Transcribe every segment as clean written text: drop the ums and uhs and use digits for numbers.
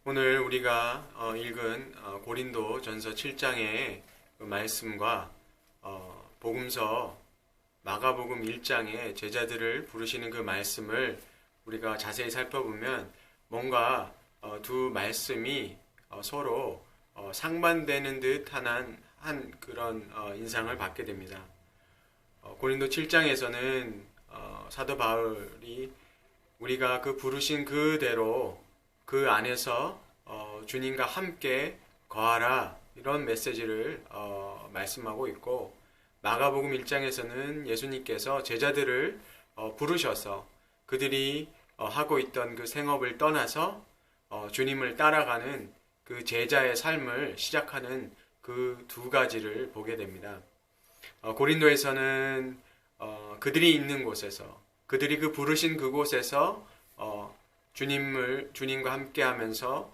오늘 우리가 읽은 고린도 전서 7장의 그 말씀과 복음서 마가복음 1장의 제자들을 부르시는 그 말씀을 우리가 자세히 살펴보면 뭔가 두 말씀이 서로 상반되는 듯한 그런 인상을 받게 됩니다. 고린도 7장에서는 사도 바울이 우리가 그 부르신 그대로 그 안에서 주님과 함께 거하라 이런 메시지를 말씀하고 있고, 마가복음 1장에서는 예수님께서 제자들을 부르셔서 그들이 하고 있던 그 생업을 떠나서 주님을 따라가는 그 제자의 삶을 시작하는 그 두 가지를 보게 됩니다. 고린도에서는 그들이 있는 곳에서, 그들이 그 부르신 그곳에서 주님과 함께 하면서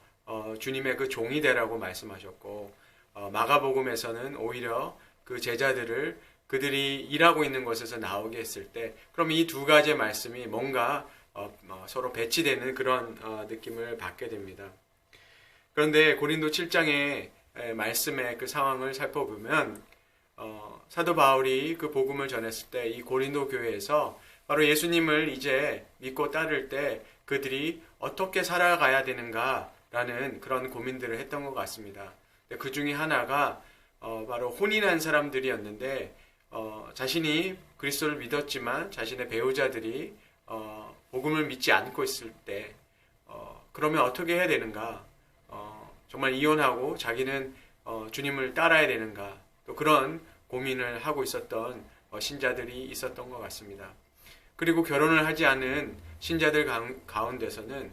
주님의 그 종이 되라고 말씀하셨고, 마가복음에서는 오히려 그 제자들을 그들이 일하고 있는 곳에서 나오게 했을 때, 그럼 이 두 가지의 말씀이 뭔가 서로 배치되는 그런 느낌을 받게 됩니다. 그런데 고린도 7장의 말씀의 그 상황을 살펴보면 사도 바울이 그 복음을 전했을 때 이 고린도 교회에서 바로 예수님을 이제 믿고 따를 때 그들이 어떻게 살아가야 되는가라는 그런 고민들을 했던 것 같습니다. 그 중에 하나가 바로 혼인한 사람들이었는데, 자신이 그리스도를 믿었지만 자신의 배우자들이 복음을 믿지 않고 있을 때 그러면 어떻게 해야 되는가, 정말 이혼하고 자기는 주님을 따라야 되는가, 또 그런 고민을 하고 있었던 신자들이 있었던 것 같습니다. 그리고 결혼을 하지 않은 신자들 가운데서는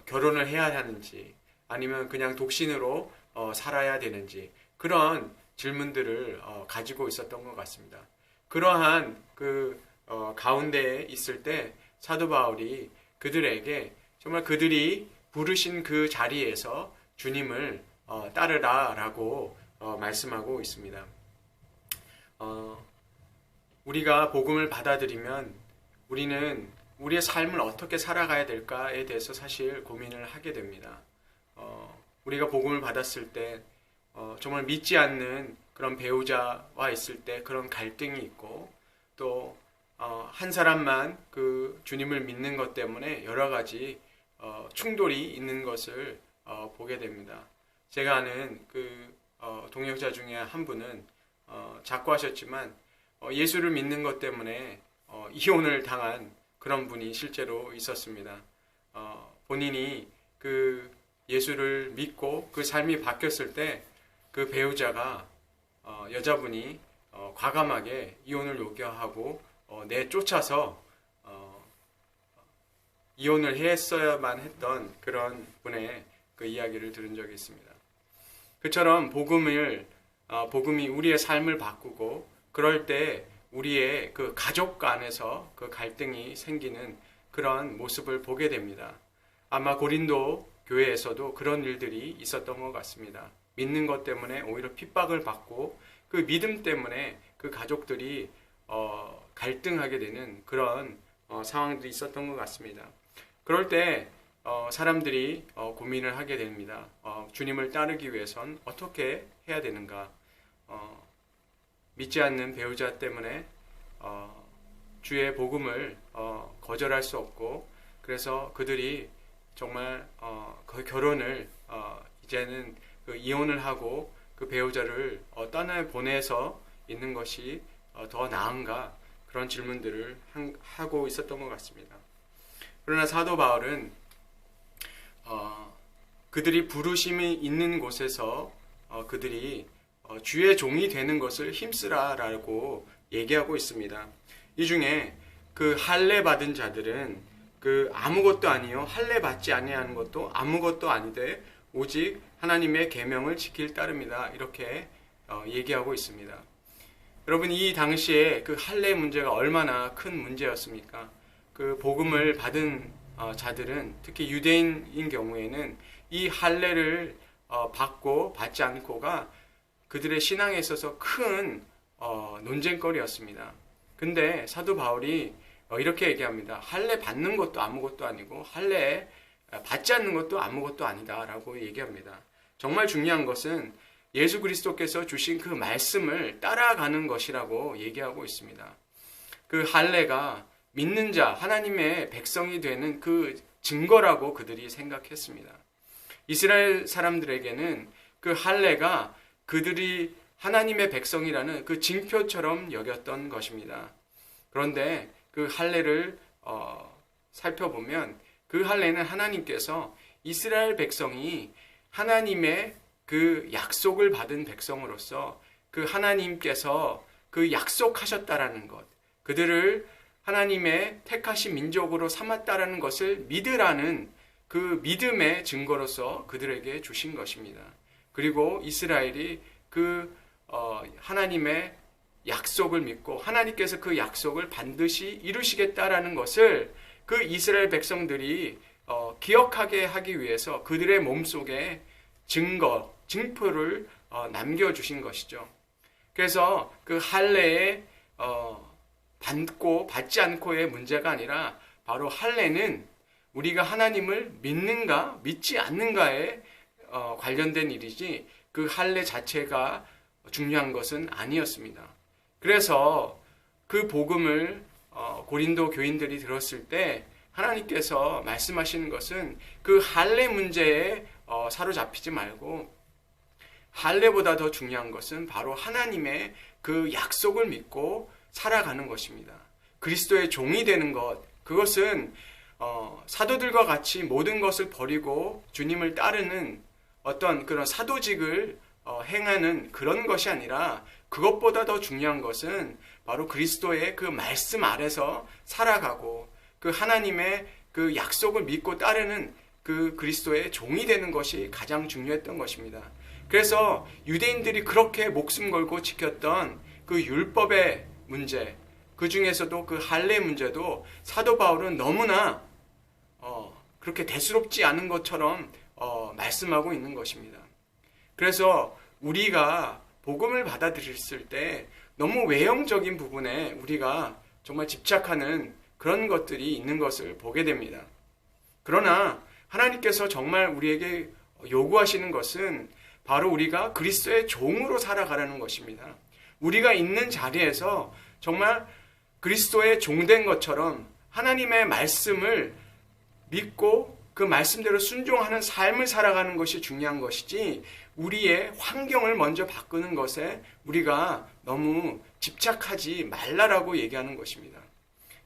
결혼을 해야 하는지 아니면 그냥 독신으로 살아야 되는지 그런 질문들을 가지고 있었던 것 같습니다. 그러한 그 가운데에 있을 때 사도 바울이 그들에게 정말 그들이 부르신 그 자리에서 주님을 따르라라고 말씀하고 있습니다. 우리가 복음을 받아들이면 우리는 우리의 삶을 어떻게 살아가야 될까에 대해서 사실 고민을 하게 됩니다. 우리가 복음을 받았을 때 정말 믿지 않는 그런 배우자와 있을 때 그런 갈등이 있고, 또 한 사람만 그 주님을 믿는 것 때문에 여러 가지 충돌이 있는 것을 보게 됩니다. 제가 아는 그 동역자 중에 한 분은 작고하셨지만 예수를 믿는 것 때문에 이혼을 당한 그런 분이 실제로 있었습니다. 본인이 그 예수를 믿고 그 삶이 바뀌었을 때 그 배우자가 여자분이 과감하게 이혼을 요구하고 내쫓아서 이혼을 했어야만 했던 그런 분의 그 이야기를 들은 적이 있습니다. 그처럼 복음이 우리의 삶을 바꾸고, 그럴 때 우리의 그 가족 간에서 그 갈등이 생기는 그런 모습을 보게 됩니다. 아마 고린도 교회에서도 그런 일들이 있었던 것 같습니다. 믿는 것 때문에 오히려 핍박을 받고, 그 믿음 때문에 그 가족들이 갈등하게 되는 그런 상황들이 있었던 것 같습니다. 그럴 때 사람들이 고민을 하게 됩니다. 주님을 따르기 위해선 어떻게 해야 되는가? 믿지 않는 배우자 때문에 주의 복음을 거절할 수 없고, 그래서 그들이 정말 그 결혼을 이제는 그 이혼을 하고 그 배우자를 떠나보내서 있는 것이 더 나은가, 그런 질문들을 하고 있었던 것 같습니다. 그러나 사도 바울은 그들이 부르심이 있는 곳에서 그들이 주의 종이 되는 것을 힘쓰라라고 얘기하고 있습니다. 이 중에 그 할례 받은 자들은 그 아무것도 아니요 할례 받지 아니하는 것도 아무것도 아니되 오직 하나님의 계명을 지킬 따름이다, 이렇게 얘기하고 있습니다. 여러분, 이 당시에 그 할례 문제가 얼마나 큰 문제였습니까? 그 복음을 받은 자들은, 특히 유대인인 경우에는 이 할례를 받고 받지 않고가 그들의 신앙에 있어서 큰 논쟁거리였습니다. 근데 사도 바울이 이렇게 얘기합니다. 할례 받는 것도 아무것도 아니고 할례 받지 않는 것도 아무것도 아니다라고 얘기합니다. 정말 중요한 것은 예수 그리스도께서 주신 그 말씀을 따라가는 것이라고 얘기하고 있습니다. 그 할례가 믿는 자, 하나님의 백성이 되는 그 증거라고 그들이 생각했습니다. 이스라엘 사람들에게는 그 할례가 그들이 하나님의 백성이라는 그 징표처럼 여겼던 것입니다. 그런데 그 할례를 살펴보면 그 할례는 하나님께서 이스라엘 백성이 하나님의 그 약속을 받은 백성으로서 그 하나님께서 그 약속하셨다라는 것, 그들을 하나님의 택하신 민족으로 삼았다라는 것을 믿으라는 그 믿음의 증거로서 그들에게 주신 것입니다. 그리고 이스라엘이 그 하나님의 약속을 믿고 하나님께서 그 약속을 반드시 이루시겠다라는 것을 그 이스라엘 백성들이 기억하게 하기 위해서 그들의 몸속에 증표를 남겨주신 것이죠. 그래서 그 할례에 받고 받지 않고의 문제가 아니라 바로 할례는 우리가 하나님을 믿는가 믿지 않는가에 관련된 일이지 그 할례 자체가 중요한 것은 아니었습니다. 그래서 그 복음을 고린도 교인들이 들었을 때 하나님께서 말씀하시는 것은 그 할례 문제에 사로잡히지 말고 할례보다 더 중요한 것은 바로 하나님의 그 약속을 믿고 살아가는 것입니다. 그리스도의 종이 되는 것, 그것은 사도들과 같이 모든 것을 버리고 주님을 따르는 어떤 그런 사도직을 행하는 그런 것이 아니라 그것보다 더 중요한 것은 바로 그리스도의 그 말씀 아래서 살아가고 그 하나님의 그 약속을 믿고 따르는 그 그리스도의 종이 되는 것이 가장 중요했던 것입니다. 그래서 유대인들이 그렇게 목숨 걸고 지켰던 그 율법의 문제, 그 중에서도 그 할례 문제도 사도 바울은 너무나 그렇게 대수롭지 않은 것처럼 말씀하고 있는 것입니다. 그래서 우리가 복음을 받아들였을 때 너무 외형적인 부분에 우리가 정말 집착하는 그런 것들이 있는 것을 보게 됩니다. 그러나 하나님께서 정말 우리에게 요구하시는 것은 바로 우리가 그리스도의 종으로 살아가라는 것입니다. 우리가 있는 자리에서 정말 그리스도의 종된 것처럼 하나님의 말씀을 믿고 그 말씀대로 순종하는 삶을 살아가는 것이 중요한 것이지 우리의 환경을 먼저 바꾸는 것에 우리가 너무 집착하지 말라라고 얘기하는 것입니다.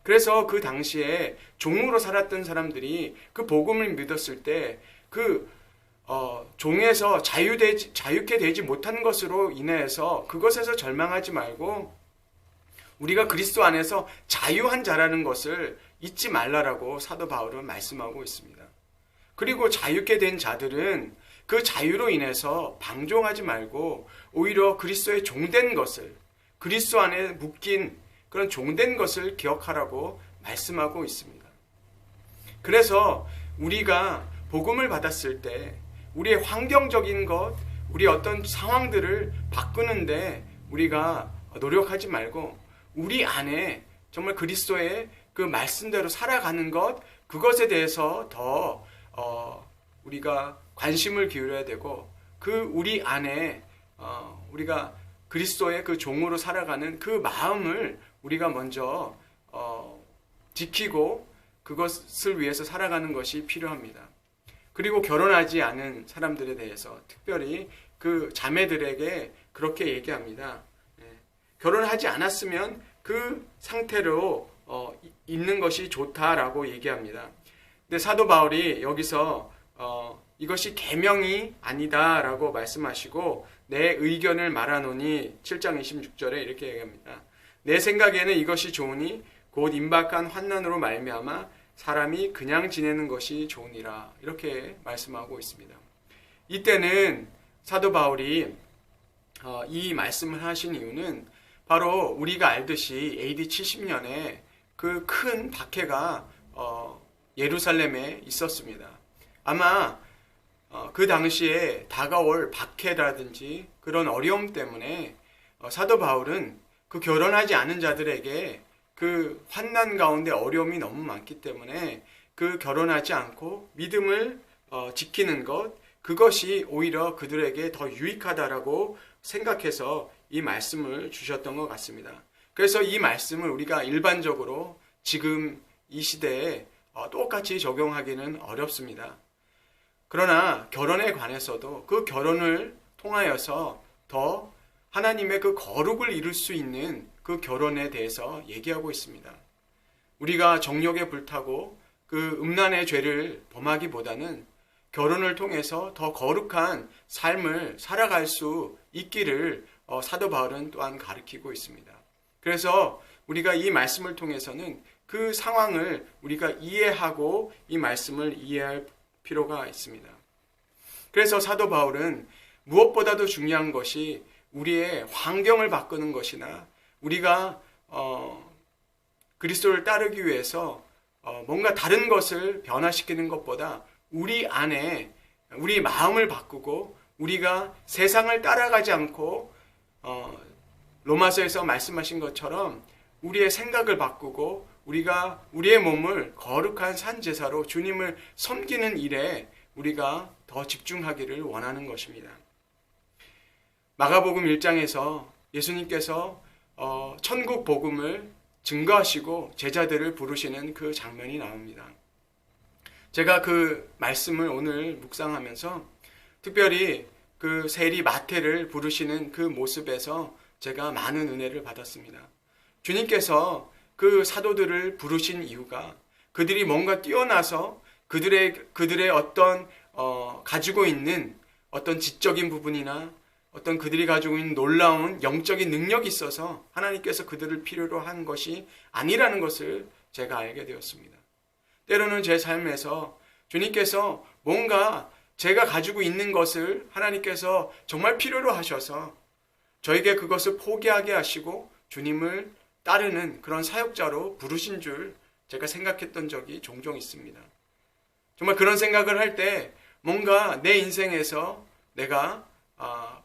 그래서 그 당시에 종으로 살았던 사람들이 그 복음을 믿었을 때 그 종에서 자유케 되지 못한 것으로 인해서 그것에서 절망하지 말고 우리가 그리스도 안에서 자유한 자라는 것을 잊지 말라라고 사도 바울은 말씀하고 있습니다. 그리고 자유케 된 자들은 그 자유로 인해서 방종하지 말고 오히려 그리스도의 종된 것을, 그리스도 안에 묶인 그런 종된 것을 기억하라고 말씀하고 있습니다. 그래서 우리가 복음을 받았을 때 우리의 환경적인 것, 우리 어떤 상황들을 바꾸는데 우리가 노력하지 말고 우리 안에 정말 그리스도의 그 말씀대로 살아가는 것, 그것에 대해서 더 우리가 관심을 기울여야 되고 그 우리 안에 우리가 그리스도의 그 종으로 살아가는 그 마음을 우리가 먼저 지키고 그것을 위해서 살아가는 것이 필요합니다. 그리고 결혼하지 않은 사람들에 대해서 특별히 그 자매들에게 그렇게 얘기합니다. 결혼하지 않았으면 그 상태로 있는 것이 좋다라고 얘기합니다. 근데 사도 바울이 여기서 이것이 계명이 아니다라고 말씀하시고 내 의견을 말하노니 7장 26절에 이렇게 얘기합니다. 내 생각에는 이것이 좋으니 곧 임박한 환난으로 말미암아 사람이 그냥 지내는 것이 좋으니라 이렇게 말씀하고 있습니다. 이때는 사도 바울이 이 말씀을 하신 이유는 바로 우리가 알듯이 AD 70년에 그 큰 박해가 예루살렘에 있었습니다. 아마 그 당시에 다가올 박해라든지 그런 어려움 때문에 사도 바울은 그 결혼하지 않은 자들에게 그 환난 가운데 어려움이 너무 많기 때문에 그 결혼하지 않고 믿음을 지키는 것, 그것이 오히려 그들에게 더 유익하다라고 생각해서 이 말씀을 주셨던 것 같습니다. 그래서 이 말씀을 우리가 일반적으로 지금 이 시대에 똑같이 적용하기는 어렵습니다. 그러나 결혼에 관해서도 그 결혼을 통하여서 더 하나님의 그 거룩을 이룰 수 있는 그 결혼에 대해서 얘기하고 있습니다. 우리가 정욕에 불타고 그 음란의 죄를 범하기보다는 결혼을 통해서 더 거룩한 삶을 살아갈 수 있기를 사도 바울은 또한 가르치고 있습니다. 그래서 우리가 이 말씀을 통해서는 그 상황을 우리가 이해하고 이 말씀을 이해할 필요가 있습니다. 그래서 사도 바울은 무엇보다도 중요한 것이 우리의 환경을 바꾸는 것이나 우리가 그리스도를 따르기 위해서 뭔가 다른 것을 변화시키는 것보다 우리 안에 우리 마음을 바꾸고 우리가 세상을 따라가지 않고 로마서에서 말씀하신 것처럼 우리의 생각을 바꾸고 우리가 우리의 몸을 거룩한 산제사로 주님을 섬기는 일에 우리가 더 집중하기를 원하는 것입니다. 마가복음 1장에서 예수님께서 천국 복음을 증거하시고 제자들을 부르시는 그 장면이 나옵니다. 제가 그 말씀을 오늘 묵상하면서 특별히 그 세리 마태를 부르시는 그 모습에서 제가 많은 은혜를 받았습니다. 주님께서 그 사도들을 부르신 이유가 그들이 뭔가 뛰어나서 그들의 어떤 가지고 있는 어떤 지적인 부분이나 어떤 그들이 가지고 있는 놀라운 영적인 능력이 있어서 하나님께서 그들을 필요로 한 것이 아니라는 것을 제가 알게 되었습니다. 때로는 제 삶에서 주님께서 뭔가 제가 가지고 있는 것을 하나님께서 정말 필요로 하셔서 저에게 그것을 포기하게 하시고 주님을 따르는 그런 사역자로 부르신 줄 제가 생각했던 적이 종종 있습니다. 정말 그런 생각을 할 때 뭔가 내 인생에서 내가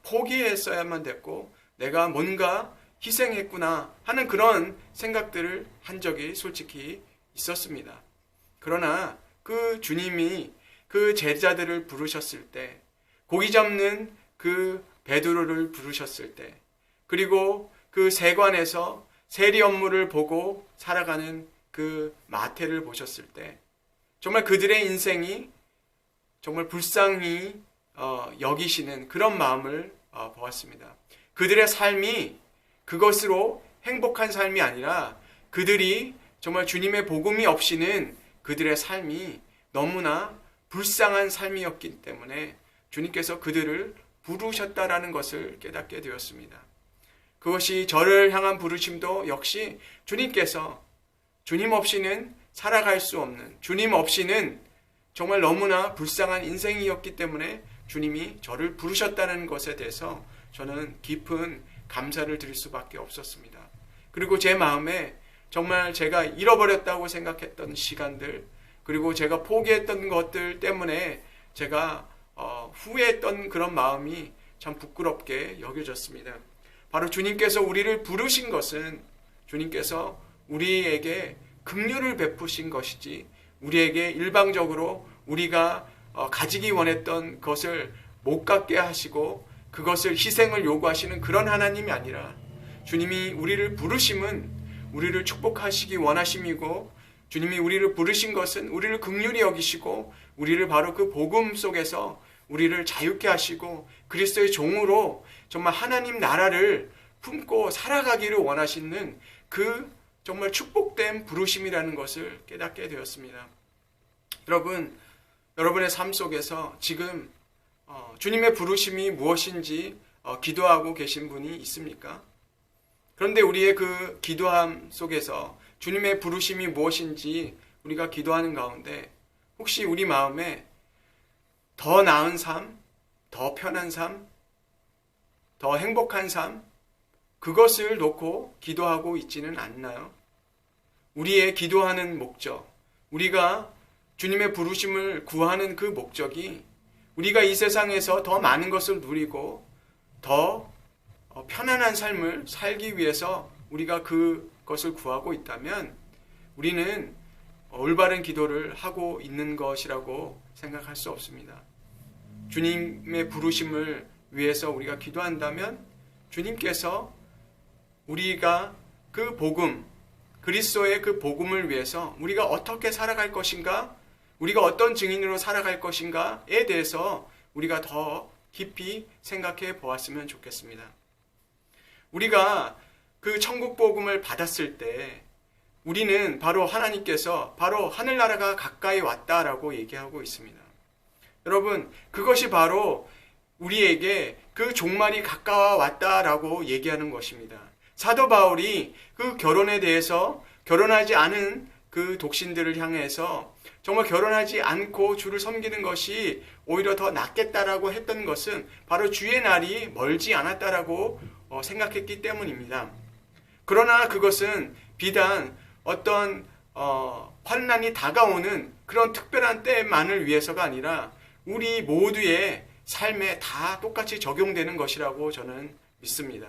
포기했어야만 됐고 내가 뭔가 희생했구나 하는 그런 생각들을 한 적이 솔직히 있었습니다. 그러나 그 주님이 그 제자들을 부르셨을 때, 고기 잡는 그 베드로를 부르셨을 때, 그리고 그 세관에서 세리 업무를 보고 살아가는 그 마태를 보셨을 때 정말 그들의 인생이 정말 불쌍히 여기시는 그런 마음을 보았습니다. 그들의 삶이 그것으로 행복한 삶이 아니라 그들이 정말 주님의 복음이 없이는 그들의 삶이 너무나 불쌍한 삶이었기 때문에 주님께서 그들을 부르셨다라는 것을 깨닫게 되었습니다. 그것이 저를 향한 부르심도 역시 주님께서 주님 없이는 살아갈 수 없는, 주님 없이는 정말 너무나 불쌍한 인생이었기 때문에 주님이 저를 부르셨다는 것에 대해서 저는 깊은 감사를 드릴 수밖에 없었습니다. 그리고 제 마음에 정말 제가 잃어버렸다고 생각했던 시간들, 그리고 제가 포기했던 것들 때문에 제가 후회했던 그런 마음이 참 부끄럽게 여겨졌습니다. 바로 주님께서 우리를 부르신 것은 주님께서 우리에게 긍휼을 베푸신 것이지 우리에게 일방적으로 우리가 가지기 원했던 것을 못 갖게 하시고 그것을 희생을 요구하시는 그런 하나님이 아니라 주님이 우리를 부르심은 우리를 축복하시기 원하심이고 주님이 우리를 부르신 것은 우리를 긍휼히 여기시고 우리를 바로 그 복음 속에서 우리를 자유케 하시고 그리스도의 종으로 정말 하나님 나라를 품고 살아가기를 원하시는 그 정말 축복된 부르심이라는 것을 깨닫게 되었습니다. 여러분의 삶 속에서 지금 주님의 부르심이 무엇인지 기도하고 계신 분이 있습니까? 그런데 우리의 그 기도함 속에서 주님의 부르심이 무엇인지 우리가 기도하는 가운데 혹시 우리 마음에 더 나은 삶, 더 편한 삶, 더 행복한 삶, 그것을 놓고 기도하고 있지는 않나요? 우리의 기도하는 목적, 우리가 주님의 부르심을 구하는 그 목적이 우리가 이 세상에서 더 많은 것을 누리고 더 편안한 삶을 살기 위해서 우리가 그것을 구하고 있다면 우리는 올바른 기도를 하고 있는 것이라고 생각할 수 없습니다. 주님의 부르심을 위해서 우리가 기도한다면 주님께서 우리가 그 복음, 그리스도의 그 복음을 위해서 우리가 어떻게 살아갈 것인가, 우리가 어떤 증인으로 살아갈 것인가에 대해서 우리가 더 깊이 생각해 보았으면 좋겠습니다. 우리가 그 천국 복음을 받았을 때 우리는 바로 하나님께서 바로 하늘나라가 가까이 왔다라고 얘기하고 있습니다. 여러분, 그것이 바로 우리에게 그 종말이 가까워 왔다라고 얘기하는 것입니다. 사도 바울이 그 결혼에 대해서 결혼하지 않은 그 독신들을 향해서 정말 결혼하지 않고 주를 섬기는 것이 오히려 더 낫겠다라고 했던 것은 바로 주의 날이 멀지 않았다라고 생각했기 때문입니다. 그러나 그것은 비단 어떤 환난이 다가오는 그런 특별한 때만을 위해서가 아니라 우리 모두의 삶에 다 똑같이 적용되는 것이라고 저는 믿습니다.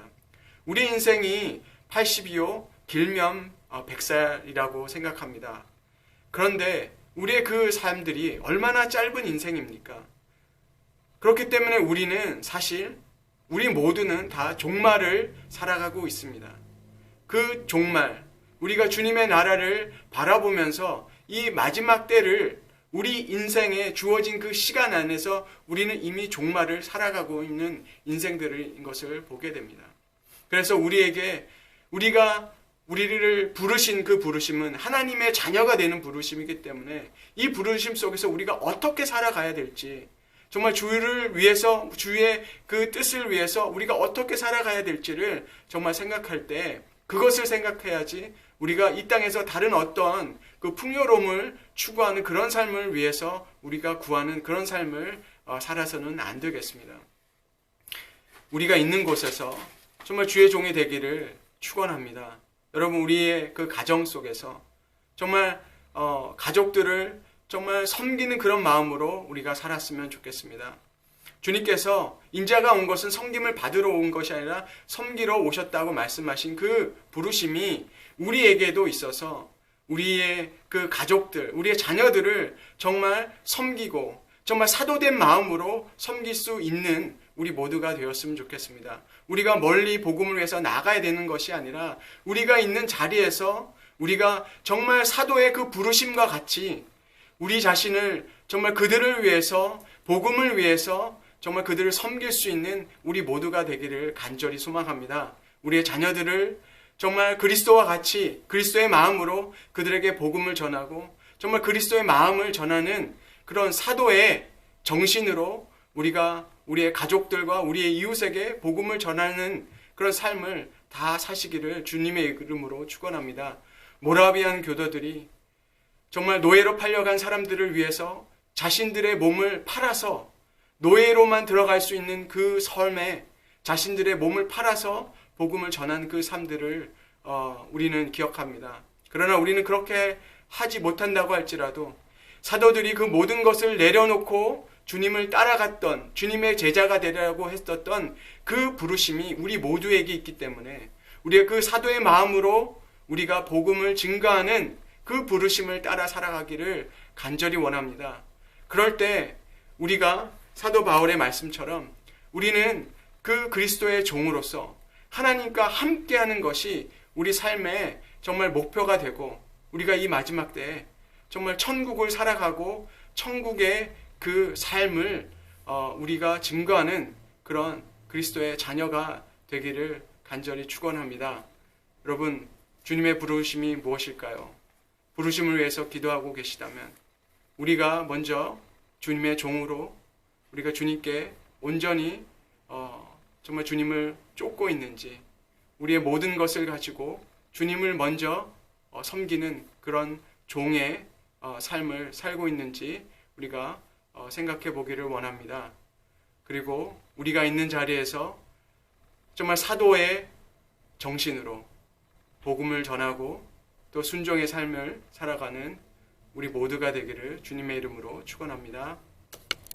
우리 인생이 80이요 길면 100살이라고 생각합니다. 그런데 우리의 그 삶들이 얼마나 짧은 인생입니까? 그렇기 때문에 우리는 사실 우리 모두는 다 종말을 살아가고 있습니다. 그 종말, 우리가 주님의 나라를 바라보면서 이 마지막 때를 우리 인생에 주어진 그 시간 안에서 우리는 이미 종말을 살아가고 있는 인생들인 것을 보게 됩니다. 그래서 우리를 부르신 그 부르심은 하나님의 자녀가 되는 부르심이기 때문에 이 부르심 속에서 우리가 어떻게 살아가야 될지, 정말 주를 위해서, 주의 그 뜻을 위해서 우리가 어떻게 살아가야 될지를 정말 생각할 때 그것을 생각해야지 우리가 이 땅에서 다른 어떤 그 풍요로움을 추구하는 그런 삶을 위해서 우리가 구하는 그런 삶을 살아서는 안 되겠습니다. 우리가 있는 곳에서 정말 주의 종이 되기를 축원합니다. 여러분, 우리의 그 가정 속에서 정말 가족들을 정말 섬기는 그런 마음으로 우리가 살았으면 좋겠습니다. 주님께서 인자가 온 것은 섬김을 받으러 온 것이 아니라 섬기러 오셨다고 말씀하신 그 부르심이 우리에게도 있어서 우리의 그 가족들, 우리의 자녀들을 정말 섬기고 정말 사도된 마음으로 섬길 수 있는 우리 모두가 되었으면 좋겠습니다. 우리가 멀리 복음을 위해서 나가야 되는 것이 아니라 우리가 있는 자리에서 우리가 정말 사도의 그 부르심과 같이 우리 자신을 정말 그들을 위해서, 복음을 위해서 정말 그들을 섬길 수 있는 우리 모두가 되기를 간절히 소망합니다. 우리의 자녀들을 정말 그리스도와 같이 그리스도의 마음으로 그들에게 복음을 전하고 정말 그리스도의 마음을 전하는 그런 사도의 정신으로 우리가 우리의 가족들과 우리의 이웃에게 복음을 전하는 그런 삶을 다 사시기를 주님의 이름으로 축원합니다. 모라비안 교도들이 정말 노예로 팔려간 사람들을 위해서 자신들의 몸을 팔아서 노예로만 들어갈 수 있는 그 삶에 자신들의 몸을 팔아서 복음을 전한 그 삶들을 우리는 기억합니다. 그러나 우리는 그렇게 하지 못한다고 할지라도 사도들이 그 모든 것을 내려놓고 주님을 따라갔던, 주님의 제자가 되려고 했었던 그 부르심이 우리 모두에게 있기 때문에 우리의 그 사도의 마음으로 우리가 복음을 증거하는 그 부르심을 따라 살아가기를 간절히 원합니다. 그럴 때 우리가 사도 바울의 말씀처럼 우리는 그 그리스도의 종으로서 하나님과 함께하는 것이 우리 삶의 정말 목표가 되고 우리가 이 마지막 때에 정말 천국을 살아가고 천국의 그 삶을 우리가 증거하는 그런 그리스도의 자녀가 되기를 간절히 축원합니다. 여러분, 주님의 부르심이 무엇일까요? 부르심을 위해서 기도하고 계시다면 우리가 먼저 주님의 종으로 우리가 주님께 온전히 정말 주님을 쫓고 있는지, 우리의 모든 것을 가지고 주님을 먼저 섬기는 그런 종의 삶을 살고 있는지 우리가 생각해 보기를 원합니다. 그리고 우리가 있는 자리에서 정말 사도의 정신으로 복음을 전하고 또 순종의 삶을 살아가는 우리 모두가 되기를 주님의 이름으로 축원합니다.